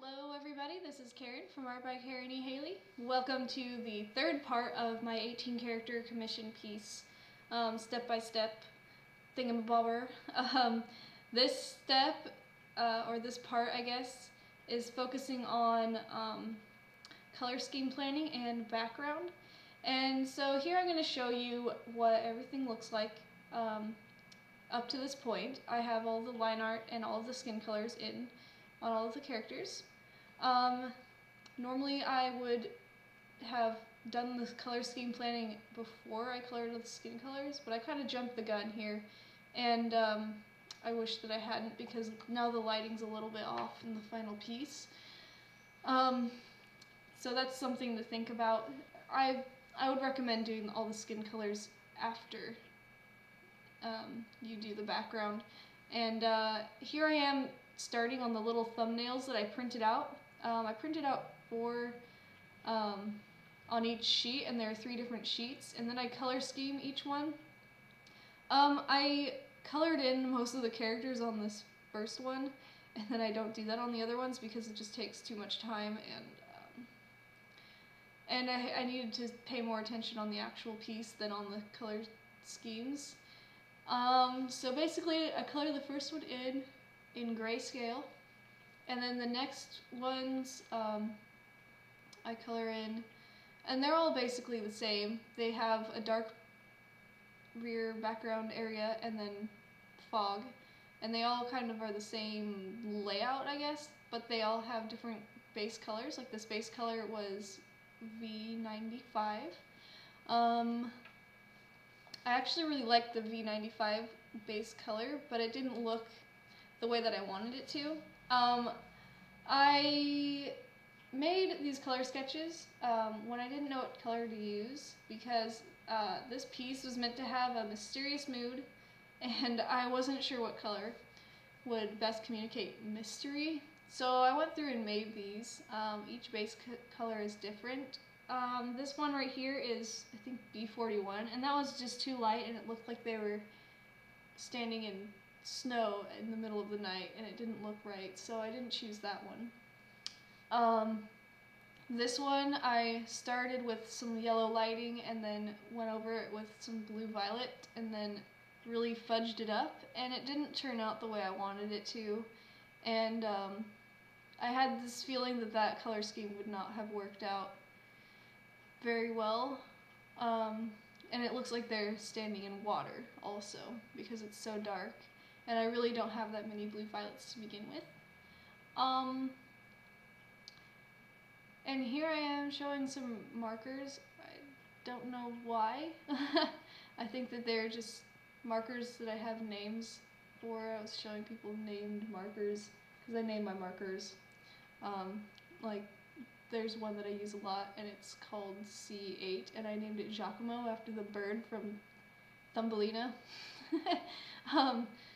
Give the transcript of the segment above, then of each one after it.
Hello everybody, this is Karen from Art by Karen E. Haley. Welcome to the third part of my 18 character commission piece, step-by-step thingamabobber. This step, or this part I guess, is focusing on color scheme planning and background. And so here I'm going to show you what everything looks like up to this point. I have all the line art and all of the skin colors in on all of the characters. Normally I would have done the color scheme planning before I colored the skin colors, but I kind of jumped the gun here, and I wish that I hadn't, because now the lighting's a little bit off in the final piece. So that's something to think about. I would recommend doing all the skin colors after you do the background. And here I am starting on the little thumbnails that I printed out. I printed out 4 on each sheet, and there are 3 different sheets, and then I color scheme each one. I colored in most of the characters on this first one, and then I don't do that on the other ones because it just takes too much time, and I needed to pay more attention on the actual piece than on the color schemes. So basically I color the first one in grayscale, and then the next ones I color in, and they're all basically the same. They have a dark rear background area and then fog, and they all kind of are the same layout, I guess, but they all have different base colors. Like this base color was V95. I actually really liked the V95 base color, but it didn't look the way that I wanted it to. I made these color sketches when I didn't know what color to use, because this piece was meant to have a mysterious mood, and I wasn't sure what color would best communicate mystery. So I went through and made these. Each base color is different. This one right here is, I think, B41, and that was just too light, and it looked like they were standing in snow in the middle of the night, and it didn't look right, so I didn't choose that one. This one I started with some yellow lighting and then went over it with some blue-violet and then really fudged it up, and it didn't turn out the way I wanted it to, and I had this feeling that that color scheme would not have worked out very well. And it looks like they're standing in water also, because it's so dark, and I really don't have that many blue violets to begin with. And here I am showing some markers. I don't know why. I think that they're just markers that I have names for. I was showing people named markers, because I name my markers. Like, there's one that I use a lot, and it's called C8, and I named it Giacomo after the bird from Thumbelina.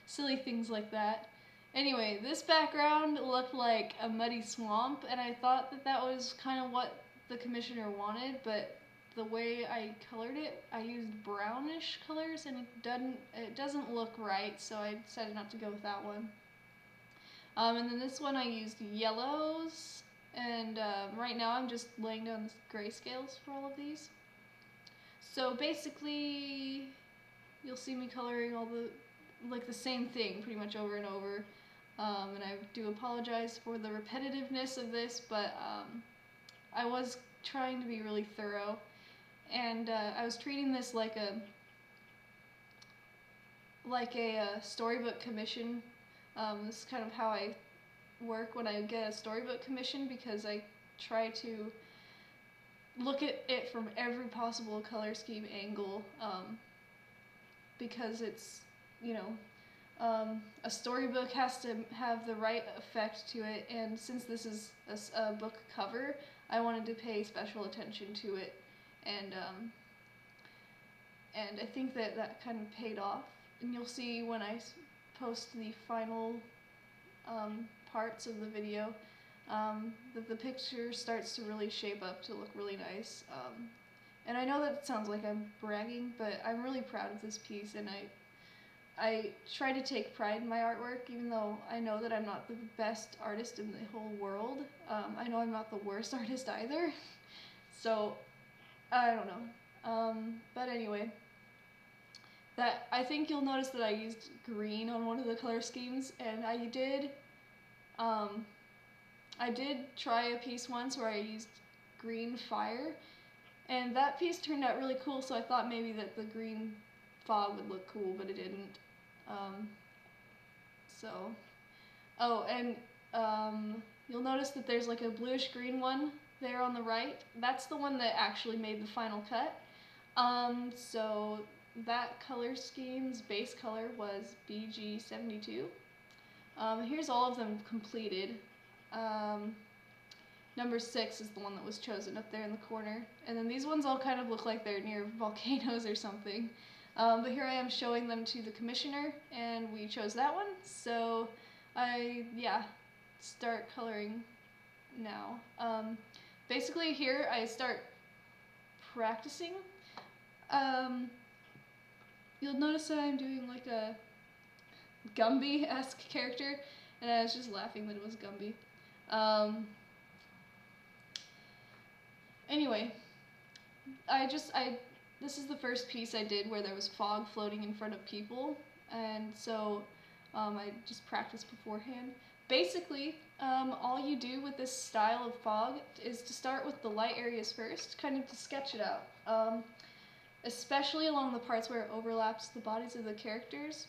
Silly things like that. Anyway, this background looked like a muddy swamp, and I thought that that was kind of what the commissioner wanted, but the way I colored it, I used brownish colors, and it doesn't look right, so I decided not to go with that one. And then this one I used yellows, and right now I'm just laying down the grayscales for all of these. So basically, you'll see me coloring all the same thing pretty much over and over. And I do apologize for the repetitiveness of this, but I was trying to be really thorough, and I was treating this like a storybook commission. This is kind of how I work when I get a storybook commission, because I try to look at it from every possible color scheme angle, because it's, you know, a storybook has to have the right effect to it, and since this is a book cover, I wanted to pay special attention to it, and I think that that kind of paid off, and you'll see when I post the final parts of the video that the picture starts to really shape up to look really nice. And I know that it sounds like I'm bragging, but I'm really proud of this piece, and I try to take pride in my artwork, even though I know that I'm not the best artist in the whole world. I know I'm not the worst artist either, so I don't know. But anyway, I think you'll notice that I used green on one of the color schemes, and I did try a piece once where I used green fire, and that piece turned out really cool, so I thought maybe that the green fog would look cool, but it didn't. You'll notice that there's like a bluish green one there on the right. That's the one that actually made the final cut. So that color scheme's base color was BG72. Here's all of them completed. Number 6 is the one that was chosen up there in the corner. And then these ones all kind of look like they're near volcanoes or something. But here I am showing them to the commissioner, and we chose that one. So start coloring now. Basically here I start practicing. You'll notice that I'm doing like a Gumby-esque character, and I was just laughing that it was Gumby. Anyway, this is the first piece I did where there was fog floating in front of people, and so I just practiced beforehand. Basically, all you do with this style of fog is to start with the light areas first, kind of to sketch it out, especially along the parts where it overlaps the bodies of the characters,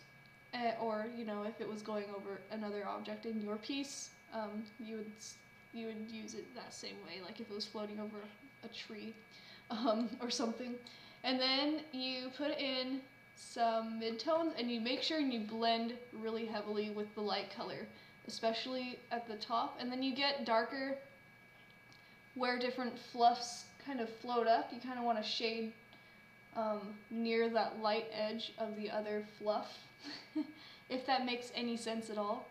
or, you know, if it was going over another object in your piece, you would use it that same way, like if it was floating over a tree, or something. And then you put in some midtones, and you make sure you blend really heavily with the light color, especially at the top. And then you get darker where different fluffs kind of float up. You kind of want to shade near that light edge of the other fluff, if that makes any sense at all.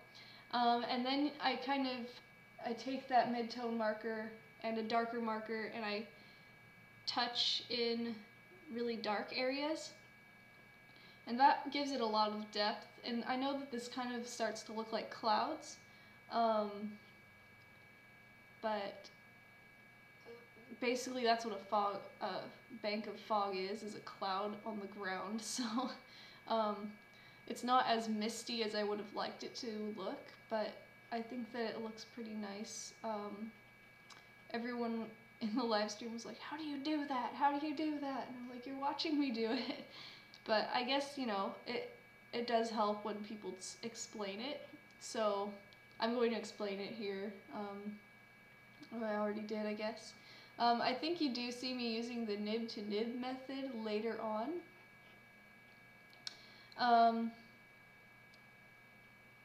And then I take that midtone marker and a darker marker, and I touch in really dark areas, and that gives it a lot of depth. And I know that this kind of starts to look like clouds, but basically that's what a bank of fog is a cloud on the ground. So it's not as misty as I would have liked it to look, but I think that it looks pretty nice. Everyone in the live stream was like, how do you do that? How do you do that? And I'm like, you're watching me do it. But I guess, you know, it does help when people explain it. So I'm going to explain it here. I already did, I guess. I think you do see me using the nib to nib method later on.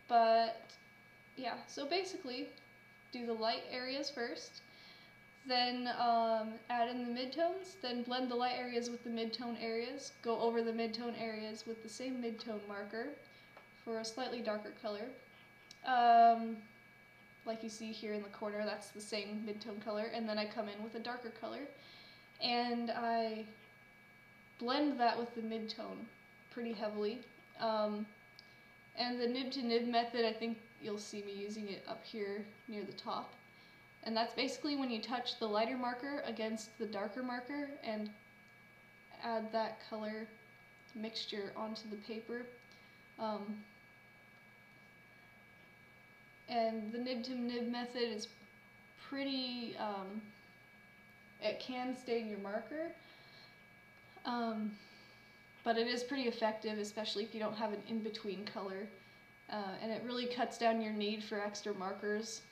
But yeah, so basically do the light areas first, then add in the midtones, then blend the light areas with the midtone areas, go over the midtone areas with the same midtone marker for a slightly darker color. Like you see here in the corner, that's the same midtone color, and then I come in with a darker color, and I blend that with the midtone pretty heavily. And the nib to nib method, I think you'll see me using it up here near the top. And that's basically when you touch the lighter marker against the darker marker and add that color mixture onto the paper. And the nib to nib method is pretty, it can stain your marker, but it is pretty effective, especially if you don't have an in-between color. And it really cuts down your need for extra markers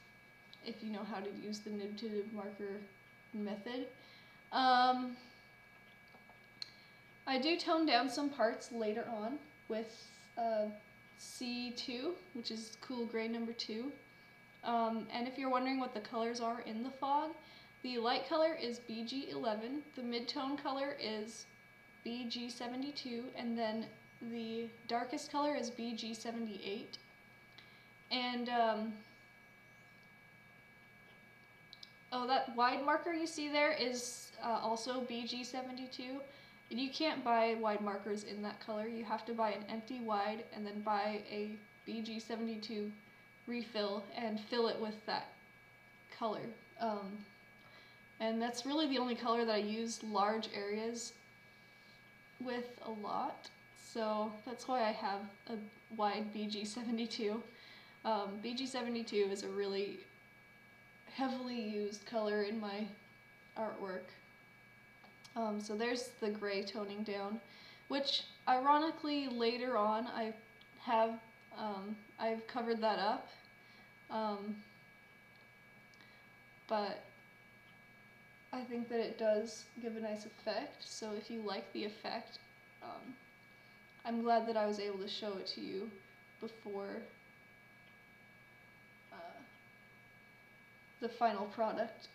if you know how to use the nib to nib marker method. I do tone down some parts later on with C2, which is cool gray number 2. And if you're wondering what the colors are in the fog, the light color is BG11, the midtone color is BG72, and then the darkest color is BG78. And that wide marker you see there is also BG72, And you can't buy wide markers in that color. You have to buy an empty wide and then buy a BG72 refill and fill it with that color. And that's really the only color that I use large areas with a lot. So that's why I have a wide BG72. BG72 is a really heavily used color in my artwork. So there's the gray toning down, which ironically later on I've covered that up, but I think that it does give a nice effect. So if you like the effect, I'm glad that I was able to show it to you before the final product.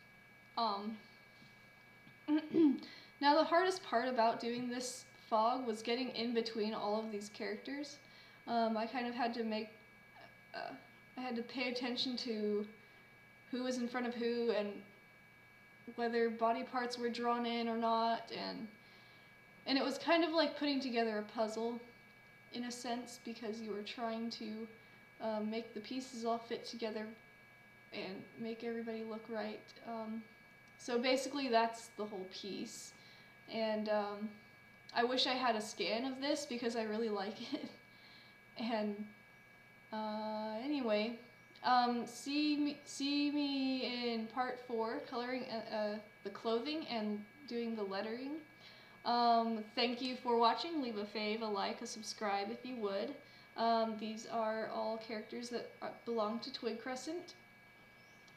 Now the hardest part about doing this fog was getting in between all of these characters. I kind of had to I had to pay attention to who was in front of who and whether body parts were drawn in or not, and it was kind of like putting together a puzzle in a sense, because you were trying to make the pieces all fit together and make everybody look right. So basically that's the whole piece, and I wish I had a scan of this because I really like it. And anyway, see me in part 4, coloring the clothing and doing the lettering. Thank you for watching. Leave a fave, a like, a subscribe if you would. These are all characters that belong to Twigcrescent.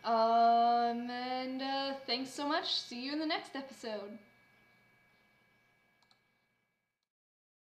And thanks so much. See you in the next episode.